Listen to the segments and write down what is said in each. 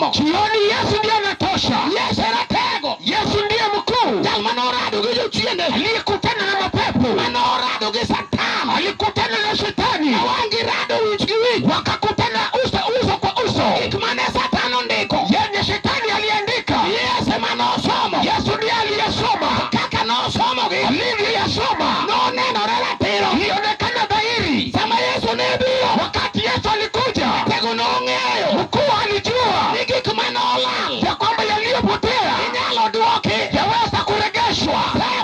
oromo. Jioni Yesu ndiye anatosha. Yesu ratego. Yesu ndiye mkuu. Jal manorado ge jochiende. Aliyekutana na mapepo. Manorado ge Satan. Alikutana na shetani. Wangi rado wich gi wich. Wakakutana uso kwa uso. Ikmane Satan ondiko. Yenye shetani aliandika. Yesu manosomo. Yesu ndiye aliyesoma. Kaka nosomo ge. Aliyesoma. Noneno relatiro. Ilionekana dhahiri. Sama Yesu nebiro. Wakati Yesu alikuja. Tego nong'eyo. Mkuu alijua. Ni gik manolal. Ya kwamba yaliyopotea. Inyalo duoki. Yaweza kuregeshwa.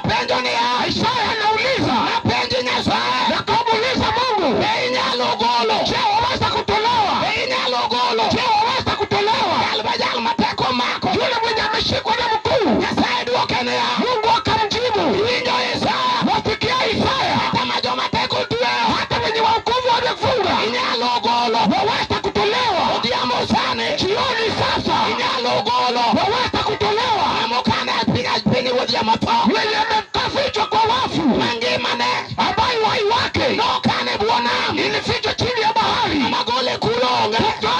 Penjo ni ya. Isaya anauliza. Penjo Nyasaye. Na kumuuliza Mungu. Inyalo golo. Je, waweza kutolewa? Inyalo golo. Je, waweza kutolewa? Jal mateko mako. Yule mwenye ameshikwa na mkuu. Nyasaye duoke ni ya. Mungu akamjibu. Winjo Isaya. Wasikia Isaya. Hata majo mateko tuwe. Hata wenye waokovu wamefunga. Inyalo golo. Waweza kutolewa. Odiamo sane. Jioni sasa. Inyalo golo. Waweza kutolewa. Amokana piga peni odiamo to. Mwenye amekafichwa kwa wafu. Mangimane. Ambayo uhai wake. Nokane buonam. Ilifichwa chini ya bahari. Magole kulonge.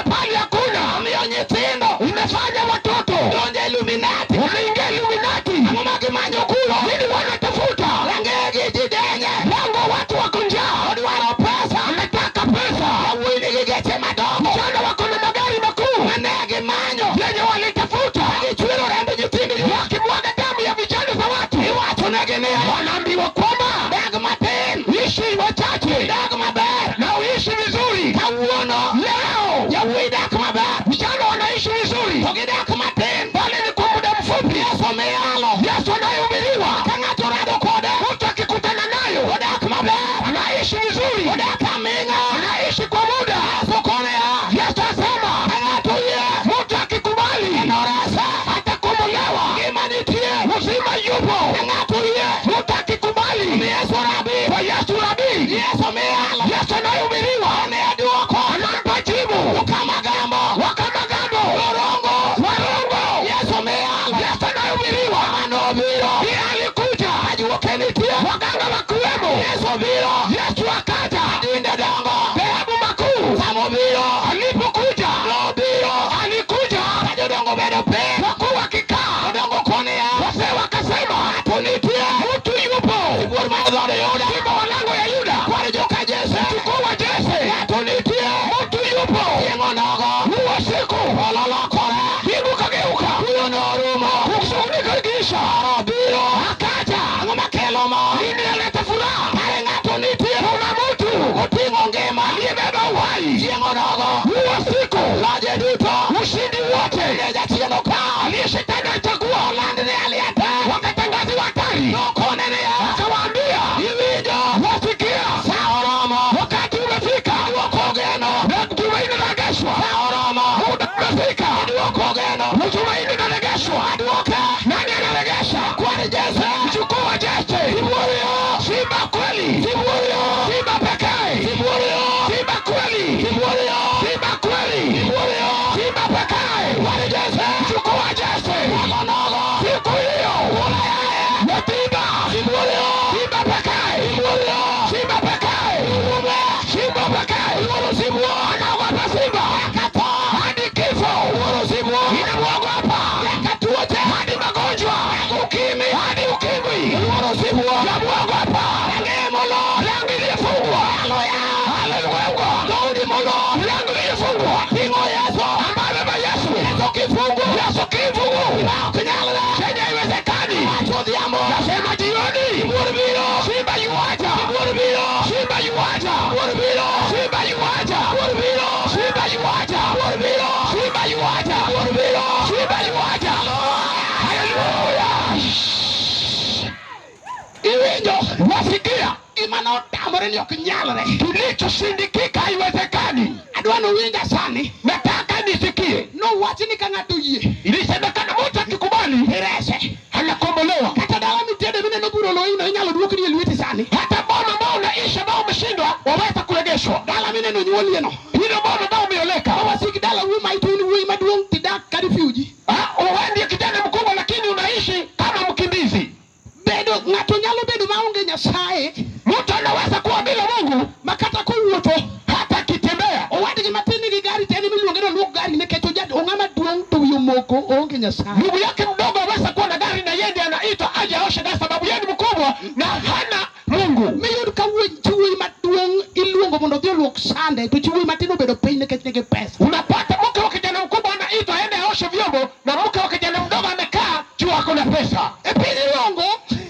Pali hakuna. Amiyo nyithindo. Umefanya watoto. Donje Illuminati. Umeingia Illuminati. Magimanyo kulo. Nini wanatafuta? Langege jidenye. Lango watu wako njaa. Odiwaro pesa. Ametaka pesa. Awini gigeche madogo. Vijana wako na magari makuu. Manege manyo. Yenye walitafuta. Gichwiro rembe jitindi. Wakimwaga damu ya vijana za watu. Iwacho negenea. Wanaambiwa kwamba Dag matin. ishi wachache. Dag maber. Na uishi vizuri. Kawuono. Leo. Yawui dak maber. Vijana wanaishi vizuri. Togi dak matin. Bali ni kwa muda mfupi. Yesu meyalo. Yesu anayehubiriwa. Kang'ato rado kode. Mtu akikutana nayo. Odak maber. Anaishi vizuri. Odak aming'a. Anaishi kwa muda. Yesu kone ya. Yesu asema. Kang'ato yie. Mtu akikubali. Enorasa. Atakombolewa. Ngima nitie. Uzima yupo. Kang'ato yie. Mtu akikubali. Yesu rabi. Kwa Yesu rabii. Yesu meyalo. Yesu anayehubiriwa. Ane aduoko. Anampa jibu. Ukamagambo. Wakamagambo. Warongo. Yesu meyalo. Yesu anayehubiriwa. Manobiro. Ndiye alikuja. Ajuoke nitie. Waganga wakiwemo. Yesu biro. Yesu akaja. Dinde dongo. Dhehebu makuu. Samo biro. Alipokuja. Nobiro. Alikuja. Jodongo bedo piny. Wakuu wakikaa. Jodongo kone ya. Wazee wakasema. Ng'ato nitie. Mtu yupo. Sibuor mar dhood Yuda. Simba wa lango ya Yuda. Kwar joka Jesse. Mjukuu wa Jese. Ng'ato nitie. Mtu yupo. Chieng' onogo. Huo siku. Ololokore. Mbingu kageuka. Kuyo norumo. Kushughulika ikiisha. Aro biro. Akaja. Ang'o makelo mor? Nini aleta furaha? Kare ng'ato nitie. Kuna mtu. Oting'o ngima. Aliyebeba uhai. Chieng' onogo. Huo siku. Loje duto. Ushindi wote. Ne jachien okawo. Aliye shetani alichagua. Oland ne aliata. Wakatangaziwa hatari. Nokone ne ya. Akawaambia. Iwinjo. Wasikia. Sa oromo. Wakati umefika. Duoko geno. Na tumaini naregeshwa. Sa oromo. Muda umefika. Duoko geno. Tumaini naregeshwa. Duoka. Nani anaregesha? Kwar Jesse. Mjukuu wa Jese. Sibuoyo. Simba kweli. Sibuoyo. Simba pekee. Sibuoyo. Simba kweli. Sibuoyo. Simba kweli. Sibuoyo. Simba pekee. Kwar Jesse. Mjukuu wa Jese. Onogo. Siku hiyo. Ulayaye. Yatima. Sibuoyo. Simba pekee. Sibuoyo. Simba pekee. Ume. Simba pekee. Uoro sibuo. Anaogopa simba. Akato. Hadi kifo. Uoro sibuo. Inamwogopa. Yakatuote. Hadi magonjwa. Ukimwi. Hadi ukimwi. Uoro sibuo. Namwogopa. Ang'emolo. Lango iliyofungwa. Aloya. Haleluya. Daudi molo. Lango iliyofungwa. Ting'o Yesu. Ambaye baba Yesu. Yesu kifungu. Yesu kifungu. Ma ok nyalre. Chenye haiwezekani. Wach odhiambo. Nasema jioni. Sibuor biro. Simba yuaja. Sibuor biro. Simba yuaja. Sibuor biro. Simba yuaja. Sibuor biro. Simba yuaja. Sibuor biro. Simba yuaja. Sibuor biro. Simba yuaja. Haleluya. Iwinjo. Wasikia. Gima notamore ni ok nyalre. Kilichoshindikika haiwezekani. Adwa nowinja sani. Nataka nisikie. Nowach ni ka ng'ato yie. Ilisemekana mtu akikubali Irese. anakombolewa. Kata dala mitede mineno buro loino inyalo duokni e lweti sani. Hata boma ambao unaishi ambao umeshindwa waweza kuregeshwa. Dala mineno nyuolieno. Hilo boma ambao umeoleka. Wasik dala wuoi ituni wuoi maduong' tidak ka refuge. Uwendi kijana mkubwa lakini unaishi kama mkimbizi. Ng'ato nyalo bedo maonge Nyasaye. Mtu anaweza kuwa bila Mungu makata kowuotho hata kitembea. Owadgi matin gi gari teni miluonge no luok gari nikech ong'ama duong' to ok onge Nyasaye. Ndugu yake mdogo aweza kuwa na gari na yeye ndiye anaitwa aje aoshe gari sababu yeye ni mkubwa na hana Mungu. Miyud ka wuoyi maduong' iluongo mondo odhi oluok sande to chi wuoyi matin obedo piny nikech nigi pesa. Unapata mke wa kijana mkubwa anaitwa aende aoshe vyombo na mke wa kijana mdogo amekaa juu ako na pesa. Piny Rongo,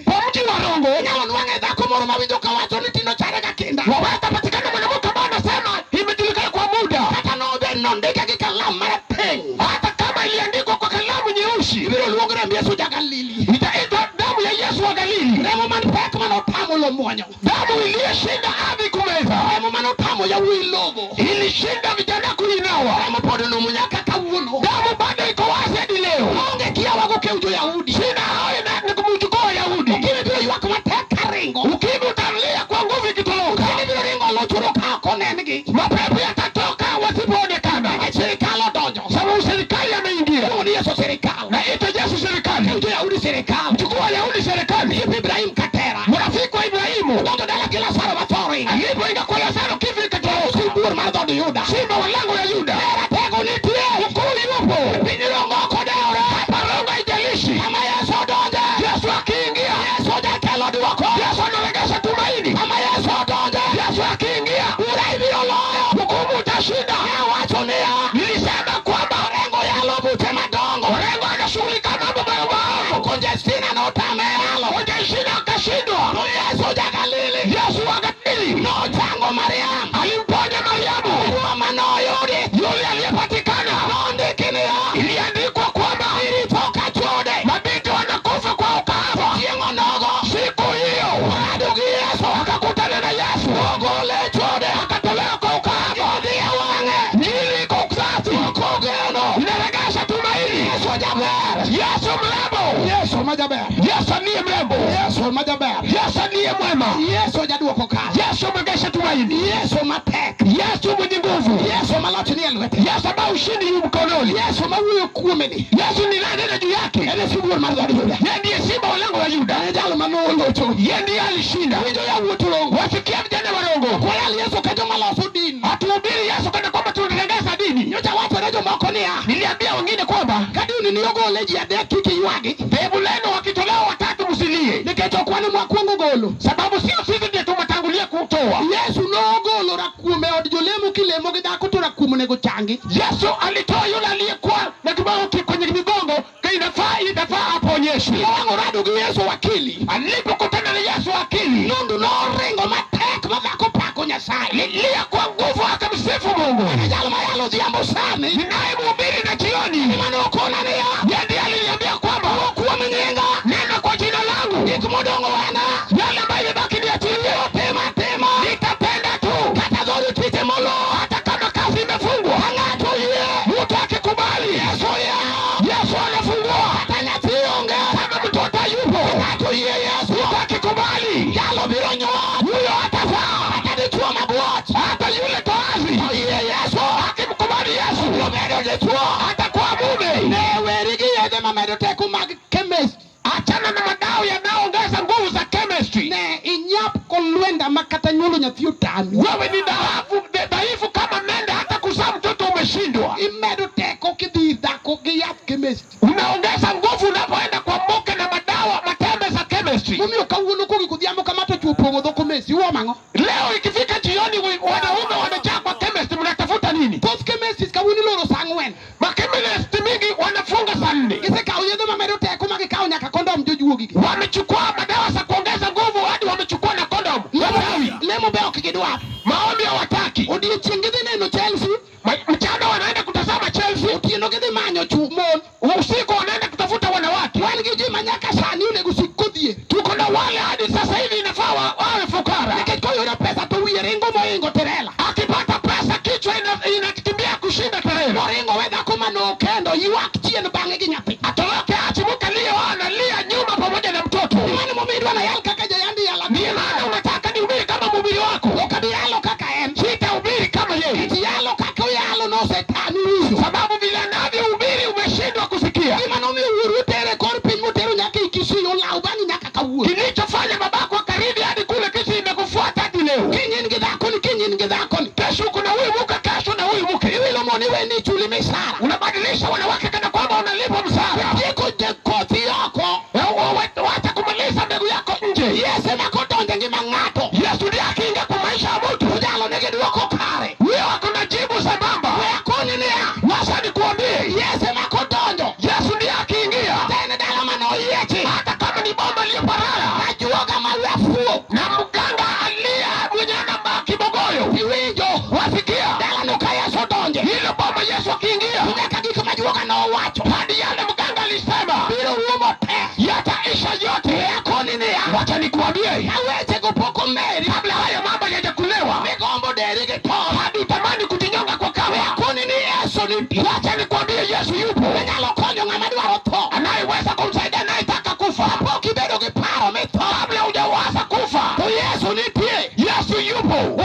Kwa mji wa Rongo nyalo nwang'e dhako moro mawinjo kawacho ni tino chare ka kinda. waweza patikana mwanamke ambaye anasema imejulikana kwa muda. Kata nobed nondike gi kalam marateng'. Hata kama iliandikwa kwa kalamu nyeusi, Ibiro luong remb Yesu ja-Galili. itaitwa damu ya Yesu wa Galili. Remo man pek manotamo lo muonyo. Damu iliyoshinda ardhi kumeza, Remo manotamo yawuoyi logo. ilishinda vijana kuinawa. Remo pod numu nyaka kawuono. Damu bado iko wazi hadi leo. Onge kiawago kew jo-Yahudi. Sina hayo na kumchukua Wayahudi. Ukimwi biro ywak matek ka ringo. Ukimwi utalia kwa nguvu ikitoroka. Ukimwi biro ringo lochoro ka ok onengi. Mapepo yatatoka wasipoonekana. Sirikal odonjo. Sababu serikali ameingia. Iluongo ni Yesu sirikal. Na ita Yesu serikali. Kew jo-Yahudi sirikal. Mchukua Wayahudi serikali. Yip Ibrahim katera. Mrafiki wa Ibrahimu. Odonjo dala gi Lazaro matho ringo. Alipoingia kwa Lazaro kifo ikatoroka. Sibuor mar dhood Yuda. Simba wa lango ya Yuda. Ratego nitie. Ukuu yupo. Piny Rongo ok odeore. Paronga haijalishi. Kama Yesu odonje. Yesu akiingia. Yesu jakelo duoko. Yesu analegeza tumaini. Kama Yesu odonje. Yesu akiingia. Bura ibiro loyo. Hukumu utashinda. Awacho niya. Nilisema kwamba Orengo yalo bute madongo. Orengo anashughulika mambo madogo. Konjestina notame yalo. Konjestina akashindwa. To Yesu ja-Galili. Yesu wa Galili Nochango Mariam. alimponya Mariamu. Mama noyudi. Yule aliyepatikana. Nondiki niya. Iliandikwa kwamba Iritoka chude. mabinti wanakufa kwa ukahaba. Chieng' onogo. Siku hiyo Adu gi Yesu. akakutana na Yesu. Ogole chude. Akatolewa kwa ukahaba. Idhiye wang'e. Mwili iko usafi. Kogeno. Inaregesha tumaini. Yesu jaber. Yesu mrembo. Yesu majaber. Yesu ndiye mrembo. Yesu majaber. Yesu ndiye mwema. Yesu jaduoko kazi. Yesu mregesha tumaini. Yesu matek. Yesu mwenye nguvu. Yesu maloch ni e lwete. Yesu ambaye ushindi yu mkononi. Yesu mawuoyo kuomeni. Yesu ni nani na juu yake? En sibuor mar dhood Yuda. Yeye ndiye simba wa lango la Yuda. En jalo manolocho. Yeye ndiye alishinda. Winjo yawuot Rongo. Wasikia vijana wa Rongo. Kwayal Yesu ka joma loso din. Hatuhubiri Yesu kana kwamba tunatengeza dini. Nyocha wachone jomoko niya. Niliambia wengine kwamba Ka dini ni ogole ji adek kik iywagi. dhehebu lenu wakitolewa watatu msilie. Nikech ok wan mwakwongo golo. Sababu sio sisi ndiye tumetangulia kutoa. Yesu nogolo rakuom e od jolemo kilemo gi dhako to rakuom nego changi. Yesu alitoa yule aliyekuwa na kibao kwenye migongo inafaa aponyeshwe. Nowang'o rado gi Yesu wakili. Alipokutana na Yesu akili, Nundu noringo matek ma dhako pako Nyasaye. lilia kwa nguvu akamsifu Mungu. En jalo mayalo odhiambo sani. Ninayemhubiri na jioni, Manokona niya. yeye ndiye aliniambia kwamba Kuom nyinga. nena kwa jina langu, Gik modong'o wena. yale ambayo imebaki niachilie. Tema. Nitapenda tu Kata dhood tije molo. hata kama kazi imefungwa. Ng'ato yie. Mtu akikubali, Yesu ya. Yesu anafungua. Kata nyathi onge. Kama mtoto yupo, Ng'ato yie Yesu. mtu akikubali, Jalo biro nyuol. huyo atafaa. Kata dichuo mabuoch. Hata yule toazi To yie Yesu. akimkubali Yesu, Obedo dichuo. atakuwa mume. Ne weri gi yedhe mamedo teko mag chemist. Achana na madawa yanayoongeza nguvu za chemistry. Ne inyap kolwenda ma kata nyuolo nyathi otami. Wewe ni dhaifu kama mende, hata kuzaa mtoto umeshindwa. Imedo teko kidhi dhako gi yath chemist. Unaongeza nguvu unapoenda kwa mboke na madawa matembe za chemistry. Momiyo kawuono kogi kodhiambo kama to chuo pong'o dhoko mesi. Uo mang'o? Leo ikifika jioni, wanaume wamejaa kwa chemistry, mnatafuta nini? Thoth chemist kawuono iloro saa 4. Chemist mingi wanafunga saa 4. Gisekawo yedhe mamedo teko ma gikawo nyaka kondom jojuogi. Wamechukua madawa za kuongeza nguvu hadi wamechukua na kondom. Lemo be ok gidwar. Maombi hawataki. Odiochieng' gidhi neno Chelsea. Mchana wanaenda kutazama Chelsea. Otieno gidhi manyo mon. Usiku wanaenda kutafuta wanawake. Wan gi ji ma nyaka sani onego sik kodhier. Tuko na wale hadi sasa hivi inafaa wawe fukara. Nikech koyudo pesa to wiye ringo moingo tirela. Akipata pesa kichwa inakimbia kushinda tereno. Oringo we dhako manokendo ywak chien bang'e gi nyathi. Atoroke achimuka lia analia nyuma pamoja na mtoto. Mano momidwa na yal kaka jayandi yala. Ndiye maana unataka nihubiri kama mhubiri wako. Okabi yalo kaka en. Sitahubiri kama yeye. Iti yalo kaka oyalo nosetami wiso. Sababu vile anavyohubiri umeshindwa kusikia. Imanomiyo wuoru tere kor piny motero nyaka i Kisuyu law bang'i nyaka kawuono. Kilichofanya babako akaridi hadi kule Kisii imekufuata hadi leo. Kinyin gi dhakoni, kinyin gi dhakoni. Kesho kuna huyu mke, kesho na huyu mke. Iwilo mon iwe ni chuli misara. Unabadilisha wanawake kana kwamba unalipa donje ngima ng'ato. Yesu ndiye akiingia kwa maisha ya mtu. Ojalo nigi duoko kare. Wewe hakuna jibu sambamba. Wewe koni niya. Wacha nikwambie, Yesu makodonjo. Yesu ndiye akiingia. Tena dala manoyeti. Hata kama ni bomba iliyoparara. Najua kama wafu. Na mganga alia mwenye anabaki Kibogoyo. Iwinjo. Wasikia. Dala nuka Yesu donje. Hilo bomba Yesu akiingia. Nyaka gika majua kana wacho. Hadi yale mganga alisema. Biro uomo te. Yataisha yote. Wewe koni niya. Wacha nikwambie. Hawezi kupoko meri. Kabla haya mambo hayajakulewa. Migombo derige to. Hadi utamani kujinyonga kwa kawa. Koni ni Yesu ni. Wacha nikwambie Yesu yupo. Nyalo konyo ngama dwaro to. Anayeweza kumsaidia anayetaka kufa. Hapo kibedo kiparo meto. Kabla hujawaza kufa. To Yesu ni pie. Yesu yupo.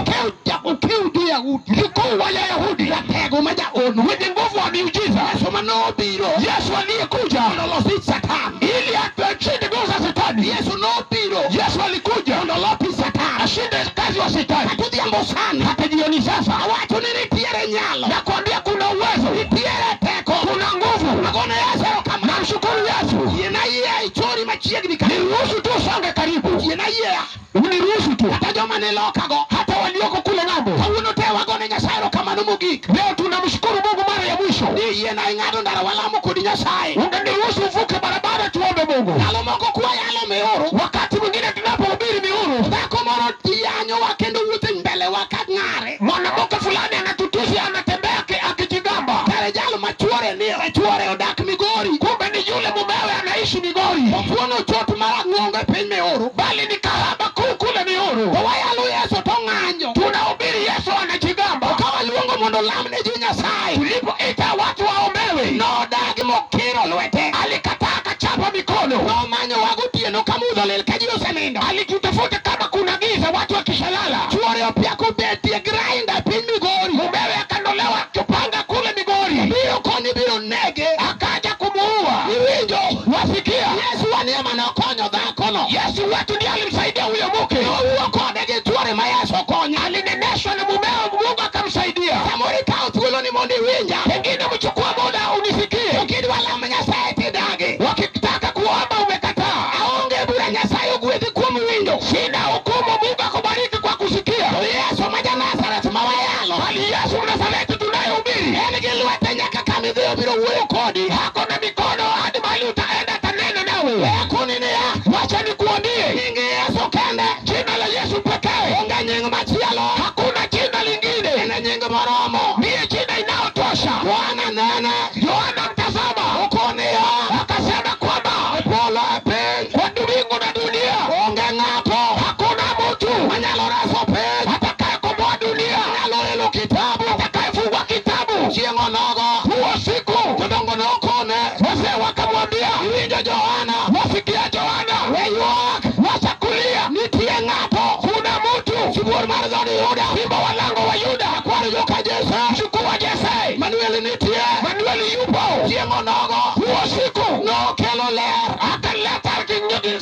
Ukiudu Yahudi. Mkuu wa Yahudi. Ratego maja onu. Mwenye nguvu wa miujiza. Yesu manobiro. Yesu aliyekuja. Nolosi Satan. Ili ashinde nguvu za Shetani. Yesu nobiro. Yesu alikuja. Nolopi Satan. Ashinde kazi wa Shetani. Hatudhiambo sana. Hata jioni sasa. Watu nini tiere nyalo. Na kuambia kuna uwezo. Tiere teko. Kuna nguvu. Magona Yesu kama. Namshukuru Yesu. Yena yeye ichori machiegni karibu. Niruhusu tu songe karibu. Yena yeye. Uniruhusu tu. Hata joma nilokago. Hata walioko kule ng'ambo. Kawuono te wagone Nyasaye kama nomogik. Leo tunamshukuru Mungu mara ya mwisho. Yena ing'ado ndara walamo kodi Nyasaye. Ungeniruhusu uvuke barabara tuombe Mungu. Ndalo moko kwa yalo meoro. Wakati mwingine tunapohubiri mihuru. Dhako moro tiyanyo wakendo wuothe mbele wakang'are. Mwanamke fulani anatutusi anatembea akijigamba. Kare jalo machuore ni chuore odak Migori. Kumbe ni yule mumewe anaishi Migori. Ofuono chot mara ng'onge piny meoro. Bali ni kahaba kuu kule mihuru. Wayalo Yesu to ng'anyo. Tunahubiri Yesu anajigamba. Kawa luongo mondo lamne ji Nyasaye. Tulipoita watu waombewe. Nodagi mokiro lwete. Alikataa akachapa mikono. Nomanyo wagotieno kamudho lel ka ji osenindo. Alikitafuta kama kuna giza watu wakishalala. Chuore opiako betie grinder piny Migori. Mumewe akandolewa akipanga kule Migori. Biro koni biro nege. Akaja kumuua. Iwinjo. Wasikia. Yesu waniema nokonyo dhakono. Yesu wetu ndiye alimsaidia huyo mke. Nouo kode gi chuore ma Yesu okonyo. Alineneshwa na mumewe, Mungu akamsaidia. Samori kao thuolo ni mondo iwinja. Pengine mchukua muda unisikie. Ukidwa lamo Nyasaye tidagi. Wakitaka kuomba umekataa. Aonge bura Nyasaye ogwedhi kuom winjo. Sina hukumu, Mungu akubariki kwa kusikia. To Yesu ma ja-Nazareth ma wayalo. Bali Yesu Mnazareti tunayehubiri. En gi lwete nyaka kama idhiyo biro wuoyo kodi. Hako na mikono hadi mahali utaenda atanena nawe. Koni niya. Wacha nikuambie. Nyingi Yesu kende. Jina la Yesu pekee. Onge nying machielo. Hakuna jina lingine. Ene nying moromo. Ndiye jina inayotosha. Yohana nene. Yohana mtazama. Ukoniya. Akasema kwamba Polo e piny. kwa mbingu na dunia. Onge ng'ato. Hakuna mtu Manyalo reso piny. atakayekomboa dunia. Manyalo elo kitabu. Atakayefungua kitabu. Chieng' onogo. Huo siku. Jodongo nokone. Wazee wakamwambia. Iwinjo Johana. Wasikia Yohana. Weywak. Wacha kulia. Nitie ng'ato. Kuna mtu. Sibuor mar dhood Yuda. Simba wa lango wa Yuda. Kwaro joka Jese. Mjukuu wa Jese. Manuel nitie. Manueli yupo. Chieng' onogo. Huo siku. Nokelo ler. Akaleta kinyonge.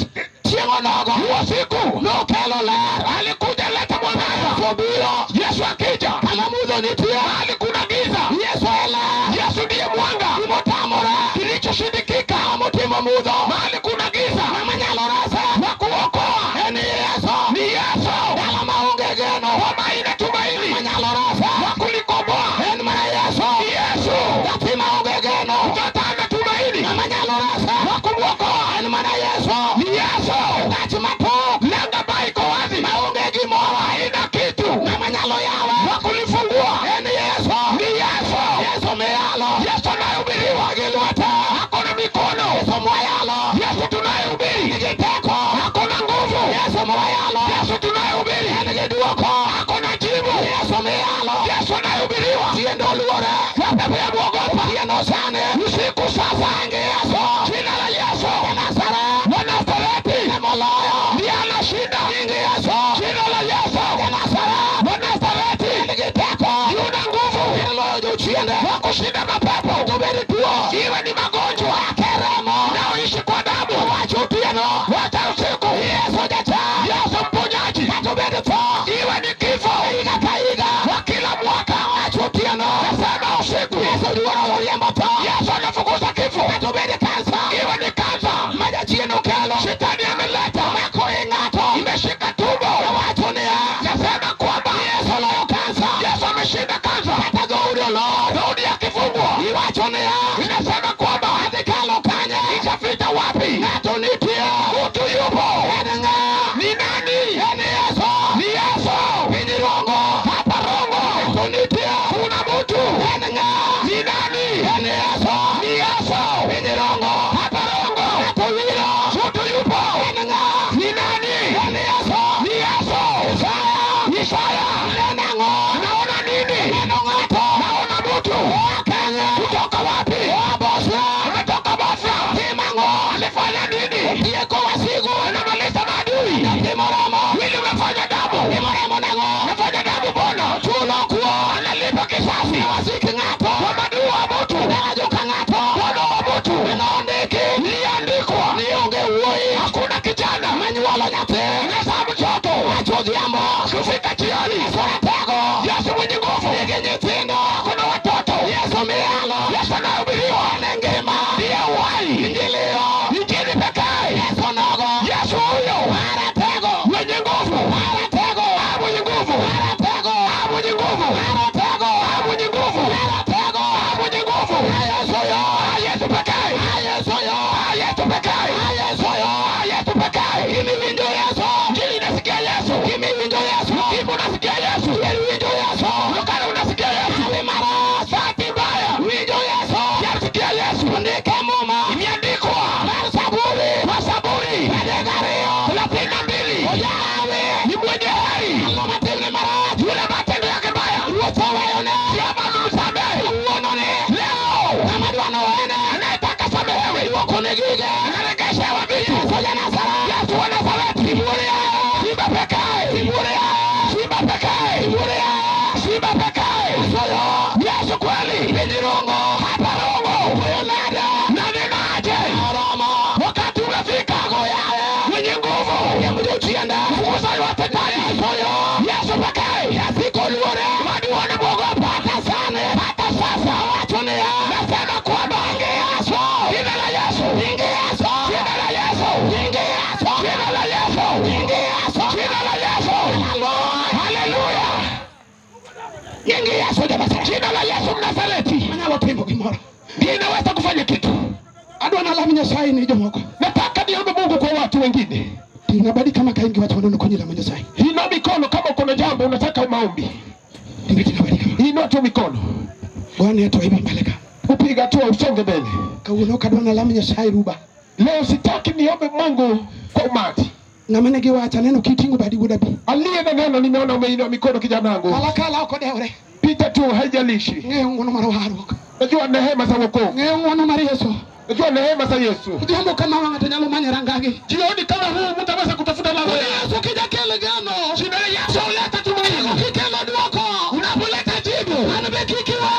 Chieng' onogo. Huo siku. Nokelo ler. Alikuja leta mwangaza. Obiro. Yesu akija. Kama mudho nitie. Hali kuna giza. Yesu ele. Yesu ndiye mwanga. Gimotamore. Kilichoshindikika. Motimo mudho. Mahali kuna giza. Mama nyalo rese. Wa kuokoa. En Yesu. Ni Yesu. Dala maonge geno. Kwamba ina tumaini. Mama nyalo rese. Wa kulikomboa. En mana Yesu. Ni Yesu. Nyathi maonge geno. Mtoto ana tumaini. Mama nyalo rese. Wa kumwokoa. En mana Yesu. Ni Yesu. Ng'at matok. Langa baiko wazi. Maonge gimoro. Haina kitu. Mama nyalo yawe. Wa kulifungua. En Yesu. Ni Yesu. Yesu miyalo. Yesu anayehubiriwa. Gi lwete. Hakuna mikono. Yesu mwayalo. Yesu tunayehubiri. Nigi teko. Hakuna nguvu. Yesu mwayalo. Yesu tunayehubiri. En gi duoko. Hakuna jibu. Yesu miyalo. Yesu anayehubiriwa. Tiende oluore. Mapepo yamwogopa. Tiende osane. Usiku sasa. Ngi Yesu. Jina la Yesu. Nazareth. Wa Nazareti. Moloyo. Ndiye anashinda. Ngi Yesu. Jina la Yesu. Nazareth. Wa Nazareti. Nigi teko. Yuna nguvu. Loyo jochiende. Wa kushinda mapepo. Tobedi tuo. Iwe ni magonjwa. Keremo. Naoishi kwa damu. Wacho otieno. Wacha usiku. Yesu jacha. Yesu mponyaji. Tobedi tho. Iwe ni kifo. Higa ka higa. Wa kila mwaka. Wacho otieno. Nasema usiku. Yesu duoro oriembo tho. Yesu anafukuza kifo. Tobedi kansa. Iwe ni kansa. Majachieno kelo. Shetani ameleta. Mako ing'ato. Imeshika tumbo. Wachonea. Inasema kwamba Adhikalo kanye. itafita wapi? Natunitia. Mtu yupo. Enenga. Ni nani? Eni Yesu. Ni Yesu. Pinyirongo. Papa Rongo. Natunitia. Kuna mtu. Enenga. Ni nani? Eni Yesu. Ni Yesu. Pinyirongo. Papa Rongo. Natuwira. Mtu yupo. Enenga. Ni nani? Eni Yesu. Ni Yesu. Isaya. Nenango. Naona nini? Nenongato. Naona mtu. Kanye. Kutoka wapi? Bosra. Ametoka Bosra. Timango. Alifanya nini? Dieko wasigu. Anamaliza maadui. Timoramo. Wili umefanya damu. Timoramo nango. Umefanya damu bona. Chulo kuo. Analipa kisasi. Wasiki ngato. Kwa madui wa mtu. Nagajuka ngato. Wana wa mtu. Ninaondiki. Iliandikwa. Nionge uoi. Hakuna kijana. Manyuwalo nyate. Nasa mtoto. Machozi ambo. Kufika jioni. Sora tego. Yesu mwenye nguvu. Nigenye tindo. Kuna watoto. Yesu mialo. Yesu anahubiriwa. Nengema. Ndiye uhai. Injilio. Injili pekee. Yesu nogo. Yesu huyo. Mara tego. Mwenye nguvu. Mara tego. Mwenye nguvu. Mara tego. Mwenye nguvu. Mara tego. Mwenye nguvu. Mara tego. Mwenye nguvu. Yesu yo. Yesu pekee. Yesu yo. Yesu pekee. Yesu yo. Yesu pekee. Kimi winjo Yesu. Injili inasikia Yesu. Kimi winjo Yesu. Kimu unasikia Yesu. Kimi winjo Yesu. Lukana unasikia Yesu. Awe mara. Bahati mbaya. Winjo Yesu. Yasikia Yesu. Ndike muma. Imeandikwa. Kwa saburi. Kwa Zaburi. Adegario. 32. Oyawe. Ni mwenye heri. Allo matende mara. Yule matendo yake mbaya. Uoto wayone. Siama msamehe. Uonone. Leo. Amadwano wene. Anayetaka samehewe. Uokonegige. Anaregeshewa vitu. Yesu ya Nazara. Yesu wa Nazareti. Tiburia. Simba pekee. Tiburia. Simba pekee. Tiburia. Simba pekee. Soyo. Yesu kweli. Pinyirongo. Papa Rongo. Oyonada. Na ninaje. Oromo. Wakati umefika. Goyae. Mwenye nguvu. Yemujutienda. Mkusanyi watendaji. Soyo. Yesu pekee. Yasiko luore. Madi wanamwogopa. Hata sane. Hata sasa. Wachonea. Nasema kwamba. Yesu. Jina la Yesu. Inge Yesu. Jina la Yesu. Inge Yesu. Jina la Yesu. Inge Yesu. Jina la Yesu. Haleluya. Inge Yesu de Nazareti. Jina la Yesu Mnazareti. Manyalo timo gimoro. Ndiye inaweza kufanya kitu. Adwana lami Nyasaye ni jomoko. Nataka niombe Mungu kwa watu wengine. Tinabadi kama kaingi watu wanono kwenye lami Nyasaye. Inua mikono kama uko na jambo unataka maombi. Tinabadi kama. Inua tu mikono. Bwana yetu hivi mbeleka. Upiga tu usonge mbele. Kauno kadwana lami Nyasaye ruba. Leo sitaki niombe Mungu kwa umati. Na manege wacha neno kitingu badi budabi. Aliye na neno nimeona umeinua mikono kijana wangu. Alakala uko deure. Pita tu haijalishi. Ngeo ngono mara waru. Najua neema za wokovu. Ngeo ngono mara Yesu. Najua neema za Yesu. Jambo kama wanga tanyalo manyarangage. Jioni kama huu mtaweza kutafuta lango. Yesu kija kele gano. Jina la Yesu huleta tumaini. Kikelo duoko. Unapoleta jibu. Anabekikiwa.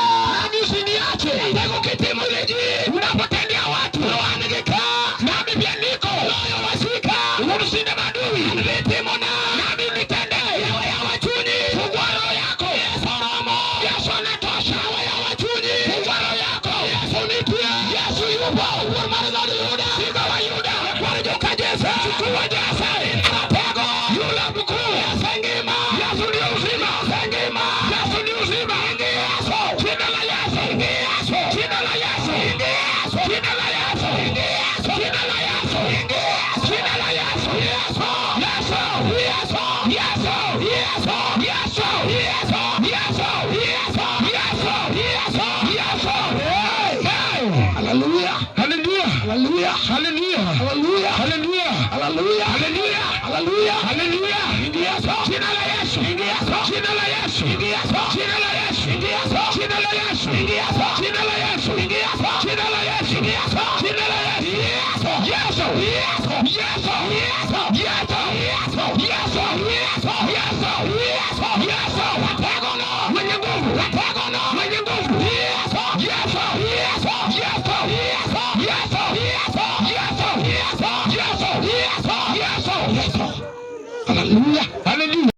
Nami usiniache. Mbego kitimu leji. Unapotendea watu. Wanegeka. Nami pia niko. Loyo wasika. Unamshinda maadui. Anabetimona. Nami nitende. Yawe ya wachuni. Fungua roho yako. Yesu ramo. Yesu anatosha. Yawe ya wachuni. Fungua roho yako. Yesu nitia. Yesu yupo. Uwe marizali Yuda. Simba wa Yuda. Walijuka Jese. Chukua Jese. Anapego. Yule mkuu. Yesu ngema. Yesu ni uzima. Ngema. Yesu ni uzima. Yesu. Jina la Yesu. Yesu. Jina la Yesu. Yesu. Jina la Yesu. Yesu. Jina la Yesu. Yesu. Jina la Yesu. Yesu. Yesu. Yesu. Yesu. Yesu. Yesu. Yesu. Yesu. Yesu. Yesu. Yesu. Yesu. Hey. Hallelujah. Hallelujah. Hallelujah. Hallelujah. Hallelujah. Hallelujah. Hallelujah. Hallelujah. Hallelujah. Hallelujah. Yesu. Jina la Yesu. Yesu. Jina la Yesu. Yesu. Jina la Yesu. Yesu. Jina la Yesu. Yesu. Jina la Yesu. Yesu. Jina la